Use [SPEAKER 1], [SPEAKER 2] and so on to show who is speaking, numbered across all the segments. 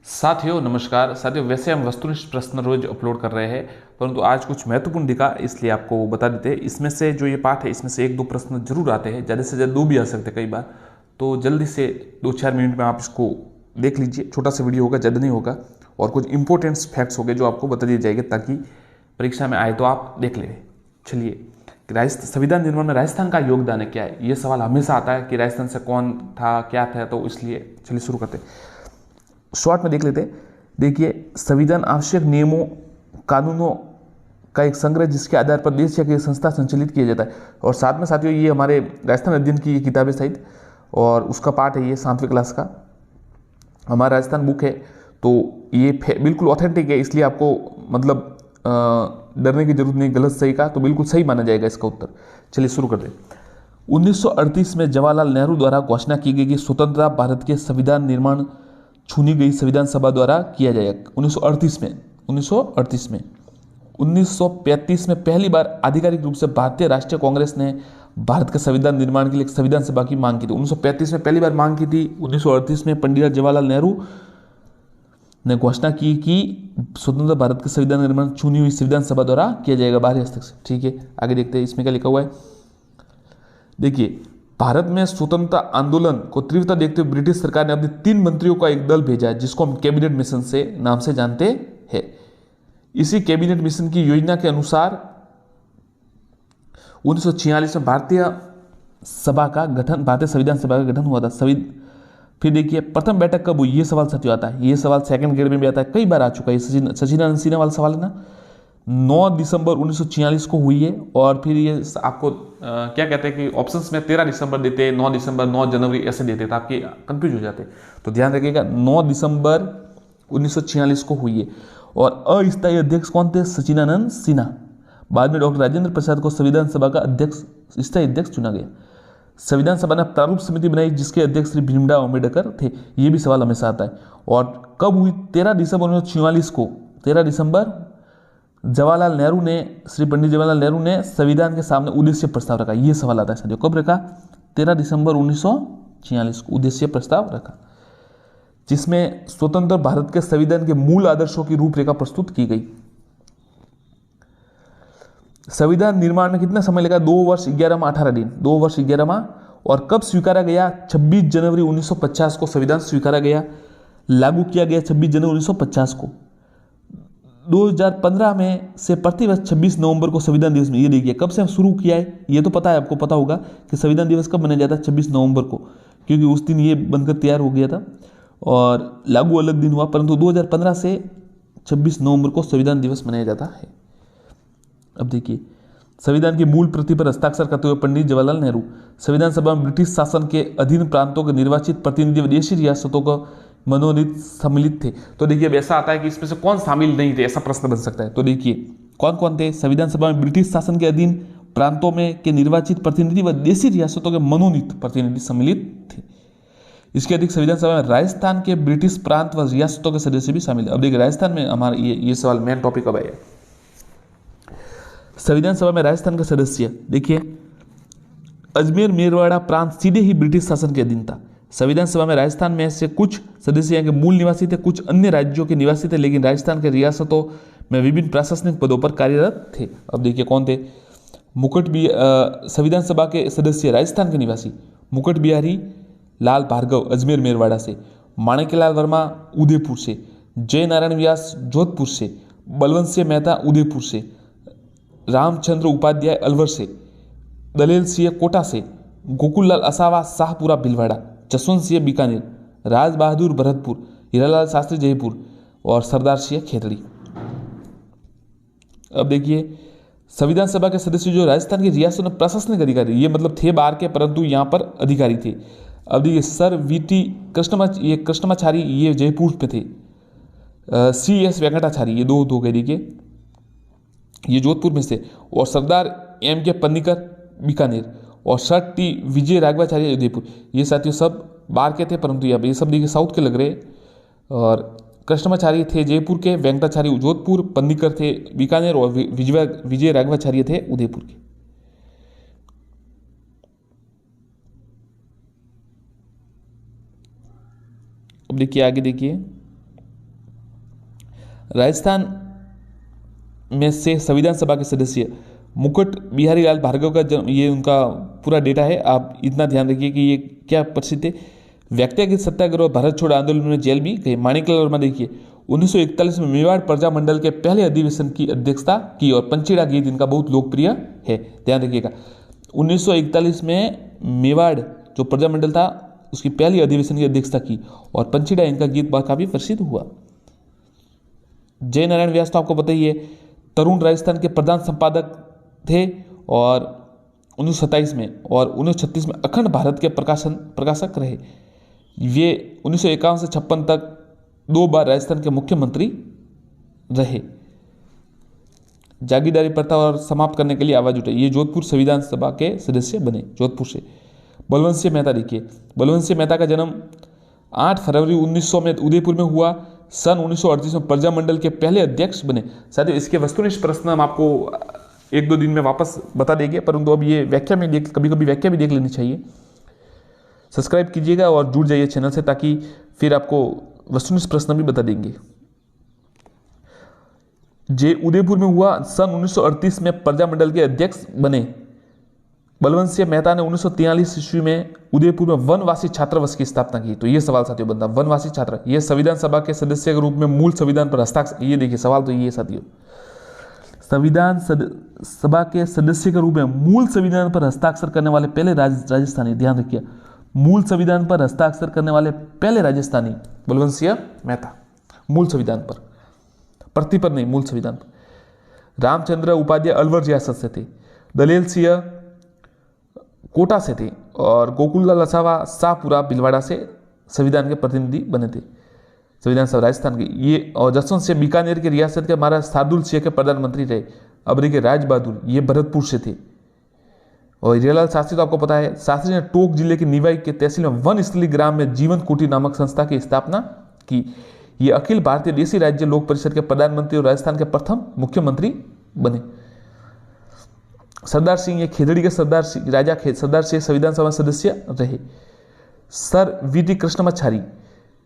[SPEAKER 1] साथियों नमस्कार। साथियों, वैसे हम वस्तुनिष्ठ प्रश्न रोज अपलोड कर रहे हैं, परंतु आज कुछ महत्वपूर्ण दिखा, इसलिए आपको बता देते हैं। इसमें से जो ये पाठ है, इसमें से एक दो प्रश्न जरूर आते हैं, ज़्यादा से ज़्यादा दो भी आ सकते हैं कई बार। तो जल्दी से 2-4 मिनट में आप इसको देख लीजिए। छोटा सा वीडियो होगा, ज़्यादा नहीं होगा, और कुछ इंपॉर्टेंट फैक्ट्स हो गए जो आपको बता दिए जाएंगे, ताकि परीक्षा में आए तो आप देख लें। चलिए, संविधान निर्माण में राजस्थान का योगदान है क्या है, ये सवाल हमेशा आता है कि राजस्थान से कौन था, क्या था, तो इसलिए चलिए शुरू करते हैं। शॉर्ट में देख लेते हैं। देखिए, संविधान आवश्यक नियमों कानूनों का एक संग्रह जिसके आधार पर देश या की संस्था संचालित किया जाता है। और साथ में साथियों, ये हमारे राजस्थान अध्ययन की ये किताबें सहित, और उसका पार्ट है ये 7वीं क्लास का हमारा राजस्थान बुक है। तो ये बिल्कुल ऑथेंटिक है, इसलिए आपको मतलब डरने की जरूरत नहीं। गलत सही का तो बिल्कुल सही माना जाएगा इसका उत्तर। चलिए शुरू करते हैं। 1938 में जवाहरलाल नेहरू द्वारा घोषणा की गई कि स्वतंत्रता भारत के संविधान निर्माण चुनी गई संविधान सभा द्वारा किया जाएगा। 1938 में 1935 में पहली बार आधिकारिक रूप से भारतीय राष्ट्रीय कांग्रेस ने भारत के संविधान निर्माण के लिए संविधान सभा की मांग की थी। 1935 में पहली बार मांग की थी। 1938 में पंडित जवाहरलाल नेहरू ने घोषणा की कि स्वतंत्र भारत के संविधान निर्माण चुनी हुई संविधान सभा द्वारा किया जाएगा, बाहरी हस्तक्षेप से। ठीक है, आगे देखते हैं इसमें क्या लिखा हुआ है। देखिए, भारत में स्वतंत्रता आंदोलन को तीव्रता देखते हुए ब्रिटिश सरकार ने अपने 3 मंत्रियों का एक दल भेजा, जिसको हम कैबिनेट मिशन से नाम से जानते हैं। इसी कैबिनेट मिशन की योजना के अनुसार 1946 में भारतीय संविधान सभा का गठन हुआ था। फिर देखिए, प्रथम बैठक कब हुई, ये सवाल साथियों आता है। ये सवाल सेकंड ग्रेड में भी आता है, कई बार आ चुका है। सचिदानंद सिन्हा वाला सवाल है ना। 9 दिसंबर 1946 को हुई है। और फिर ये आपको क्या कहते हैं कि ऑप्शंस में 13 दिसंबर देते हैं, 9 दिसंबर, 9 जनवरी ऐसे देते हैं, तो आपके कंफ्यूज हो जाते हैं। तो ध्यान रखिएगा, 9 दिसंबर 1946 को हुई है। और अस्थायी अध्यक्ष कौन थे? सचिदानंद सिन्हा। बाद में डॉक्टर राजेंद्र प्रसाद को संविधान सभा का स्थायी अध्यक्ष चुना गया। संविधान सभा ने प्रारूप समिति बनाई, जिसके अध्यक्ष श्री भीमराव अम्बेडकर थे। ये भी सवाल हमेशा आता है। और कब हुई? 13 दिसंबर 1946 को। 13 दिसंबर जवाहरलाल नेहरू ने श्री पंडित जवाहरलाल नेहरू ने संविधान के सामने उद्देश्य प्रस्ताव रखा। यह सवाल आता है साथियों, कब रखा? 13 दिसंबर 1946 को उद्देश्य प्रस्ताव रखा, जिसमें स्वतंत्र भारत के संविधान के मूल आदर्शों की रूपरेखा प्रस्तुत की गई। संविधान निर्माण में कितना समय लगा? 2 वर्ष 11 माह 18 दिन। 2 वर्ष 11 माह। और कब स्वीकारा गया? 26 जनवरी 1950 को संविधान स्वीकारा गया, लागू किया गया 26 जनवरी 1950 को। 2015 में से प्रतिवर्ष 26 नवंबर को संविधान दिवस में, ये देखिए कब से शुरू किया है, ये तो पता है, आपको पता होगा कि संविधान दिवस कब मनाया जाता है? 26 नवंबर को, क्योंकि उस दिन ये बनकर तैयार हो गया था और लागू अलग दिन हुआ, परंतु 2015 से 26 नवंबर को संविधान दिवस मनाया जाता है। अब देखिए, संविधान की मूल प्रति पर हस्ताक्षर करते हुए पंडित जवाहरलाल नेहरू संविधान सभा में ब्रिटिश शासन के अधीन प्रांतों के निर्वाचित प्रतिनिधि विदेशी रियासतों को मनोनीत सम्मिलित थे। तो देखिए, अब ऐसा आता है कि इसमें से कौन शामिल नहीं थे, ऐसा प्रश्न बन सकता है। तो देखिए, कौन कौन थे? संविधान सभा में ब्रिटिश शासन के अधीन प्रांतों में के निर्वाचित प्रतिनिधि व देशी रियासतों के मनोनीत प्रतिनिधि सम्मिलित थे। इसके अधिक संविधान सभा में राजस्थान के ब्रिटिश प्रांत व रियासतों के सदस्य भी शामिल है। अब देखिए, राजस्थान में हमारा ये सवाल मेन टॉपिक अब है। संविधान सभा में राजस्थान का सदस्य, देखिए, अजमेर मेरवाड़ा प्रांत सीधे ही ब्रिटिश शासन के अधीन था। संविधान सभा में राजस्थान में से कुछ सदस्य यहाँ के मूल निवासी थे, कुछ अन्य राज्यों के निवासी थे, लेकिन राजस्थान के रियासतों में विभिन्न प्रशासनिक पदों पर कार्यरत थे। अब देखिए कौन थे? संविधान सभा के सदस्य राजस्थान के निवासी मुकुट बिहारी लाल भार्गव अजमेर मेरवाड़ा से, माणिक्यलाल वर्मा उदयपुर से, जय नारायण व्यास जोधपुर से, बलवंत सिंह मेहता उदयपुर से, रामचंद्र उपाध्याय अलवर से, दलेल सिंह कोटा से, गोकुललाल असावा शाहपुरा भीलवाड़ा, जसवंत सिंह बीकानेर, राज बहादुर भरतपुर, हीरालाल शास्त्री जयपुर और सरदार सिंह खेतड़ी। अब देखिए, संविधान सभा के सदस्य जो राजस्थान की रियासत में प्रशासनिक अधिकारी, ये मतलब थे बाहर के, परंतु यहाँ पर अधिकारी थे। अब देखिए, सर वीटी कृष्णमाचारी ये जयपुर पे थे, CS वेंकटाचारी ये दो कह दीजिए, ये जोधपुर में से, और सरदार MK पन्नीकर बीकानेर, और सर T विजय राघवाचार्य उदयपुर। ये साथियों सब बाहर के थे, परंतु ये सब देखिए साउथ के लग रहे। और कृष्णमाचार्य थे जयपुर के, वेंकटाचार्य जोधपुर, पन्नीकर थे बीकानेर, और विजय राघवाचार्य थे उदयपुर के। अब देखिए आगे देखिए, राजस्थान में से संविधान सभा के सदस्य मुकुट बिहारी लाल भार्गव का जन्म, ये उनका पूरा डेटा है, आप इतना ध्यान रखिए कि ये क्या प्रसिद्ध है। व्यक्तिगत सत्याग्रह और भारत छोड़ो आंदोलन में जेल भी गए। माणिकलाल वर्मा देखिए 1941 में मेवाड़ प्रजा मंडल के पहले अधिवेशन की अध्यक्षता की और पंचीड़ा गीत इनका बहुत लोकप्रिय है, ध्यान रखिएगा। 1941 में मेवाड़ जो प्रजा मंडल था उसकी पहली अधिवेशन की अध्यक्षता की और पंचीड़ा इनका गीत काफी प्रसिद्ध हुआ। जय नारायण व्यास तो आपको पता ही है, तरुण राजस्थान के प्रधान संपादक थे और 1927 में और 1936 में अखंड भारत के प्रकाशक रहे। ये 1951 से 56 तक 2 बार राजस्थान के मुख्यमंत्री रहे। जागीरदारी प्रथा और समाप्त करने के लिए आवाज उठाई, ये जोधपुर संविधान सभा के सदस्य बने, जोधपुर से। बलवंत सिंह मेहता देखिए, बलवंत सिंह मेहता का जन्म 8 फरवरी 1900 में उदयपुर में हुआ। सन 1938 में प्रजा मंडल के पहले अध्यक्ष बने। साथियों इसके वस्तुनिष्ठ प्रश्न हम आपको 1-2 दिन में वापस बता देंगे, परंतु अब ये व्याख्या में कभी कभी व्याख्या भी देख लेनी चाहिए। सब्सक्राइब कीजिएगा और जुड़ जाइए चैनल से, ताकि फिर आपको वस्तुनिष्ठ प्रश्न भी बता देंगे। जे उदयपुर में हुआ, सन 1938 में प्रजा मंडल के अध्यक्ष बने। बलवंत सिंह मेहता ने 1943 ईस्वी में उदयपुर में वनवासी छात्रावास की स्थापना की। तो ये सवाल साथियों बनता, वनवासी छात्र, ये संविधान सभा के सदस्य के रूप में मूल संविधान पर हस्ताक्षर, ये देखिए सवाल तो ये साथियों, संविधान सभा के सदस्य के रूप में मूल संविधान पर हस्ताक्षर करने वाले पहले राजस्थानी, ध्यान रखिए, मूल संविधान पर हस्ताक्षर करने वाले पहले राजस्थानी बलवंत सिंह मेहता। मूल संविधान पर, प्रति पर नहीं, मूल संविधान पर। रामचंद्र उपाध्याय अलवर रियासत से थे। दलेल सिंह कोटा से थे और गोकुललाल असावा शाहपुरा भिलवाड़ा से संविधान के प्रतिनिधि बने थे, संविधान सभा राजस्थान के ये। और जसवंत सिंह बीकानेर के रियासत के महाराज शार्दुल सिंह के प्रधानमंत्री रहे। अबरी के राज बहादुर ये भरतपुर से थे। और हीरालाल शास्त्री तो आपको पता है, शास्त्री ने टोंक जिले के निवाई के तहसील में वनस्थली ग्राम में जीवन कुटीर नामक संस्था की स्थापना की। ये अखिल भारतीय देशी राज्य लोक परिषद के प्रधानमंत्री और राजस्थान के प्रथम मुख्यमंत्री बने। सरदार सिंह, ये खेदड़ी के सरदार सिंह, राजा सरदार सिंह संविधान सभा सदस्य रहे। Sir VT Krishnamachari,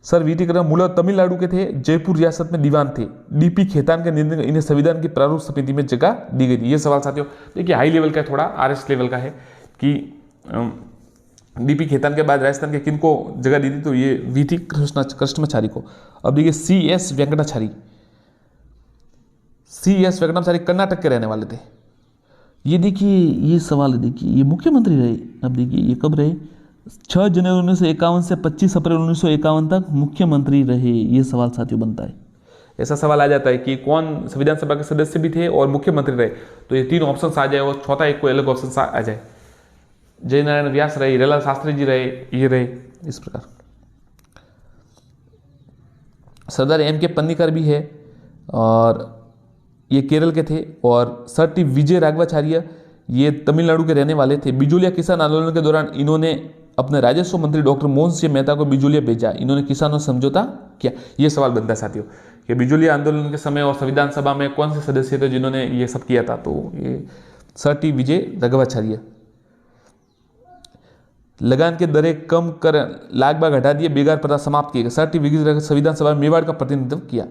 [SPEAKER 1] sir VT Krishna मूलतः तमिलनाडु के थे, जयपुर रियासत में दीवान थे। डीपी खेतान के निर्णय इन्हें संविधान की प्रारूप समिति में जगह दी गई थी। ये सवाल साथियों देखिए हाई लेवल का है, थोड़ा आरएस लेवल का है कि डीपी खेतान के बाद राजस्थान के किन को जगह दी थी, तो ये वीटी कृष्णमाचारी को। अब देखिए सीएस वेंकटाचारी, सीएस वेंकटाचारी कर्नाटक के रहने वाले थे। ये देखिए ये सवाल देखिए, ये मुख्यमंत्री रहे। अब देखिए ये कब रहे, 6 जनवरी 1951 से 25 अप्रैल 1951 तक मुख्यमंत्री रहे। ये सवाल साथियों बनता है, ऐसा सवाल आ जाता है कि कौन संविधान सभा के सदस्य भी थे और मुख्यमंत्री रहे, तो ये 3 ऑप्शन आ जाए और चौथा एक कोई अलग ऑप्शन आ जाए। जय नारायण व्यास रहे, हीरालाल शास्त्री जी रहे, ये रहे, इस प्रकार। सरदार M.K. पन्नीकर भी है और ये केरल के थे। और सर टी विजय राघवाचार्य ये तमिलनाडु के रहने वाले थे। बिजोलिया किसान आंदोलन के दौरान इन्होंने अपने राजस्व मंत्री डॉक्टर मोहन सिंह मेहता को बिजोलिया भेजा, इन्होंने किसानों से समझौता किया। ये सवाल बनता है साथियों कि बिजोलिया आंदोलन के समय और संविधान सभा में कौन से सदस्य थे जिन्होंने ये सब किया था, तो ये सर टी विजय राघवाचार्य। लगान के दरें कम कर लाख बाग हटा दिए, बेगार प्रथा समाप्त किए गए। सर टी विजय संविधान सभा में मेवाड़ का प्रतिनिधित्व किया।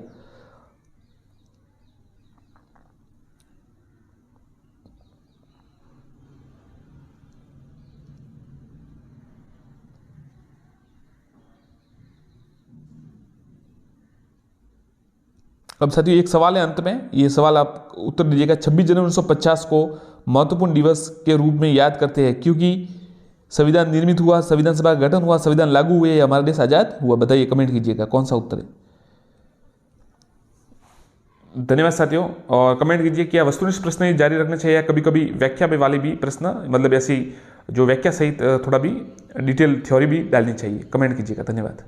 [SPEAKER 1] अब साथियों एक सवाल है अंत में, ये सवाल आप उत्तर दीजिएगा। 26 जनवरी 1950 को महत्वपूर्ण दिवस के रूप में याद करते हैं क्योंकि संविधान निर्मित हुआ, संविधान सभा का गठन हुआ, संविधान लागू हुए, हमारा देश आजाद हुआ। बताइए, कमेंट कीजिएगा कौन सा उत्तर है। धन्यवाद साथियों, और कमेंट कीजिए क्या वस्तुनिष्ठ प्रश्न जारी रखने चाहिए या कभी कभी व्याख्या वाले भी प्रश्न, मतलब ऐसी जो व्याख्या सहित थोड़ा भी डिटेल थ्योरी भी डालनी चाहिए। कमेंट कीजिएगा। धन्यवाद।